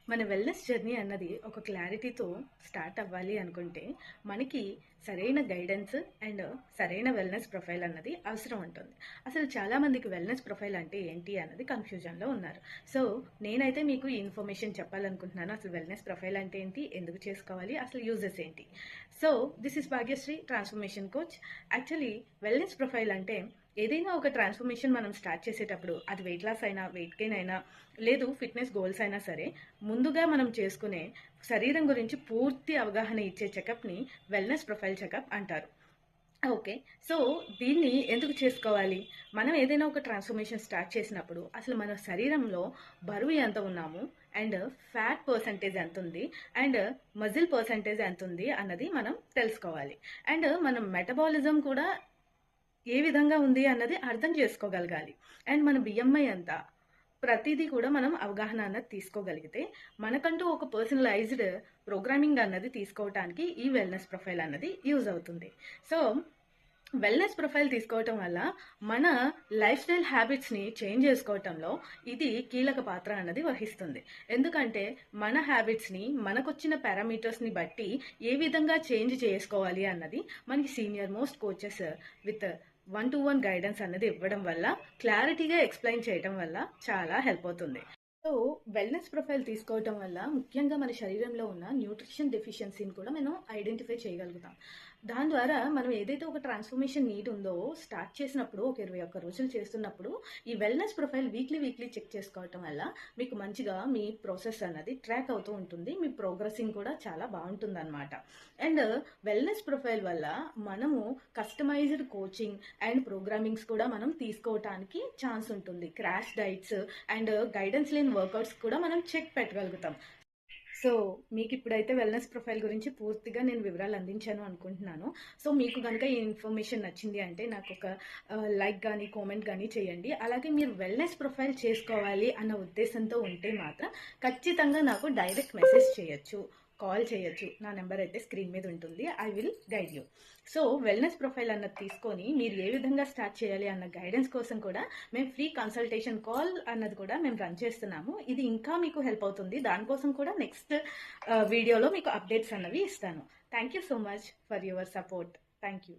మన wellness journey అన్నది ఒక క్లారిటీతో స్టార్ట్ అవ్వాలి అనుకుంటే మనకి సరైన గైడెన్స్ అండ్ సరైన వెల్నెస్ ప్రొఫైల్ అన్నది అవసరం ఉంటుంది. అసలు చాలామందికి వెల్నెస్ ప్రొఫైల్ అంటే ఏంటి అన్నది కన్ఫ్యూజన్లో ఉన్నారు. సో నేనైతే మీకు ఈ ఇన్ఫర్మేషన్ చెప్పాలనుకుంటున్నాను. అసలు వెల్నెస్ ప్రొఫైల్ అంటే ఏంటి, ఎందుకు చేసుకోవాలి, అసలు యూజెస్ ఏంటి. So this is Bhagyashree, transformation coach. Actually wellness profile అంటే ఏదైనా ఒక ట్రాన్స్ఫర్మేషన్ మనం స్టార్ట్ చేసేటప్పుడు, అది వెయిట్ లాస్ అయినా, వెయిట్ గెయిన్ అయినా, లేదు ఫిట్నెస్ గోల్స్ అయినా సరే, ముందుగా మనం చేసుకునే శరీరం గురించి పూర్తి అవగాహన ఇచ్చే చెకప్ని వెల్నెస్ ప్రొఫైల్ చెకప్ అంటారు. ఓకే. సో దీన్ని ఎందుకు చేసుకోవాలి? మనం ఏదైనా ఒక ట్రాన్స్ఫర్మేషన్ స్టార్ట్ చేసినప్పుడు అసలు మన శరీరంలో బరువు ఎంత ఉన్నాము, అండ్ ఫ్యాట్ పర్సంటేజ్ ఎంత ఉంది, అండ్ మజిల్ పర్సంటేజ్ ఎంత ఉంది అన్నది మనం తెలుసుకోవాలి. అండ్ మన మెటబాలిజం కూడా ఏ విధంగా ఉంది అన్నది అర్థం చేసుకోగలగాలి. అండ్ మన బిఎంఐ ఎంత, ప్రతిదీ కూడా మనం అవగాహన అన్నది తీసుకోగలిగితే మనకంటూ ఒక పర్సనలైజ్డ్ ప్రోగ్రామింగ్ అన్నది తీసుకోవటానికి ఈ వెల్నెస్ ప్రొఫైల్ అన్నది యూజ్ అవుతుంది. సో వెల్నెస్ ప్రొఫైల్ తీసుకోవటం వల్ల మన లైఫ్ స్టైల్ హ్యాబిట్స్ని చేంజ్ చేసుకోవటంలో ఇది కీలక పాత్ర అన్నది వహిస్తుంది. ఎందుకంటే మన హ్యాబిట్స్ని మనకొచ్చిన పారామీటర్స్ని బట్టి ఏ విధంగా చేంజ్ చేసుకోవాలి అన్నది మనకి senior most coaches with 1-to-1 guidance అన్నది ఇవ్వడం వల్ల, క్లారిటీగా ఎక్స్ప్లెయిన్ చేయడం వల్ల చాలా హెల్ప్ అవుతుంది. సో వెల్నెస్ ప్రొఫైల్ తీసుకోవటం వల్ల ముఖ్యంగా మన శరీరంలో ఉన్న న్యూట్రిషన్ డెఫిషియన్సీని కూడా మనం ఐడెంటిఫై చేయగలుగుతాం. దాని ద్వారా మనం ఏదైతే ఒక ట్రాన్స్ఫర్మేషన్ నీడ్ ఉందో స్టార్ట్ చేసినప్పుడు, ఒక 21 రోజులు చేస్తున్నప్పుడు ఈ వెల్నెస్ ప్రొఫైల్ వీక్లీ చెక్ చేసుకోవటం వల్ల మీకు మంచిగా మీ ప్రాసెస్ అన్నది ట్రాక్ అవుతూ ఉంటుంది. మీ ప్రోగ్రెసింగ్ కూడా చాలా బాగుంటుంది అనమాట. అండ్ వెల్నెస్ ప్రొఫైల్ వల్ల మనము కస్టమైజ్డ్ కోచింగ్ అండ్ ప్రోగ్రామింగ్స్ కూడా మనం తీసుకోవటానికి ఛాన్స్ ఉంటుంది. క్రాష్ డైట్స్ అండ్ గైడెన్స్ లేని వర్కౌట్స్ కూడా మనం చెక్ పెట్టగలుగుతాం. సో మీకు ఇప్పుడైతే వెల్నెస్ ప్రొఫైల్ గురించి పూర్తిగా నేను వివరాలు అందించాను అనుకుంటున్నాను. సో మీకు కనుక ఈ ఇన్ఫర్మేషన్ నచ్చింది అంటే నాకు ఒక లైక్ కానీ కామెంట్ కానీ చేయండి. అలాగే మీరు వెల్నెస్ ప్రొఫైల్ చేసుకోవాలి అన్న ఉద్దేశంతో ఉంటే మాత్రం ఖచ్చితంగా నాకు డైరెక్ట్ మెసేజ్ చేయొచ్చు, కాల్ చేయొచ్చు. నా నెంబర్ అయితే స్క్రీన్ మీద ఉంటుంది. I will guide you. So wellness profile అన్నది తీసుకొని మీరు ఏ విధంగా స్టార్ట్ చేయాలి అన్న గైడెన్స్ కోసం కూడా మేము ఫ్రీ కన్సల్టేషన్ కాల్ అన్నది కూడా మేము రన్ చేస్తున్నాము. ఇది ఇంకా మీకు హెల్ప్ అవుతుంది. దానికోసం కూడా నెక్స్ట్ వీడియోలో మీకు అప్డేట్స్ అన్నవి ఇస్తాను. Thank you so much for your support. Thank you.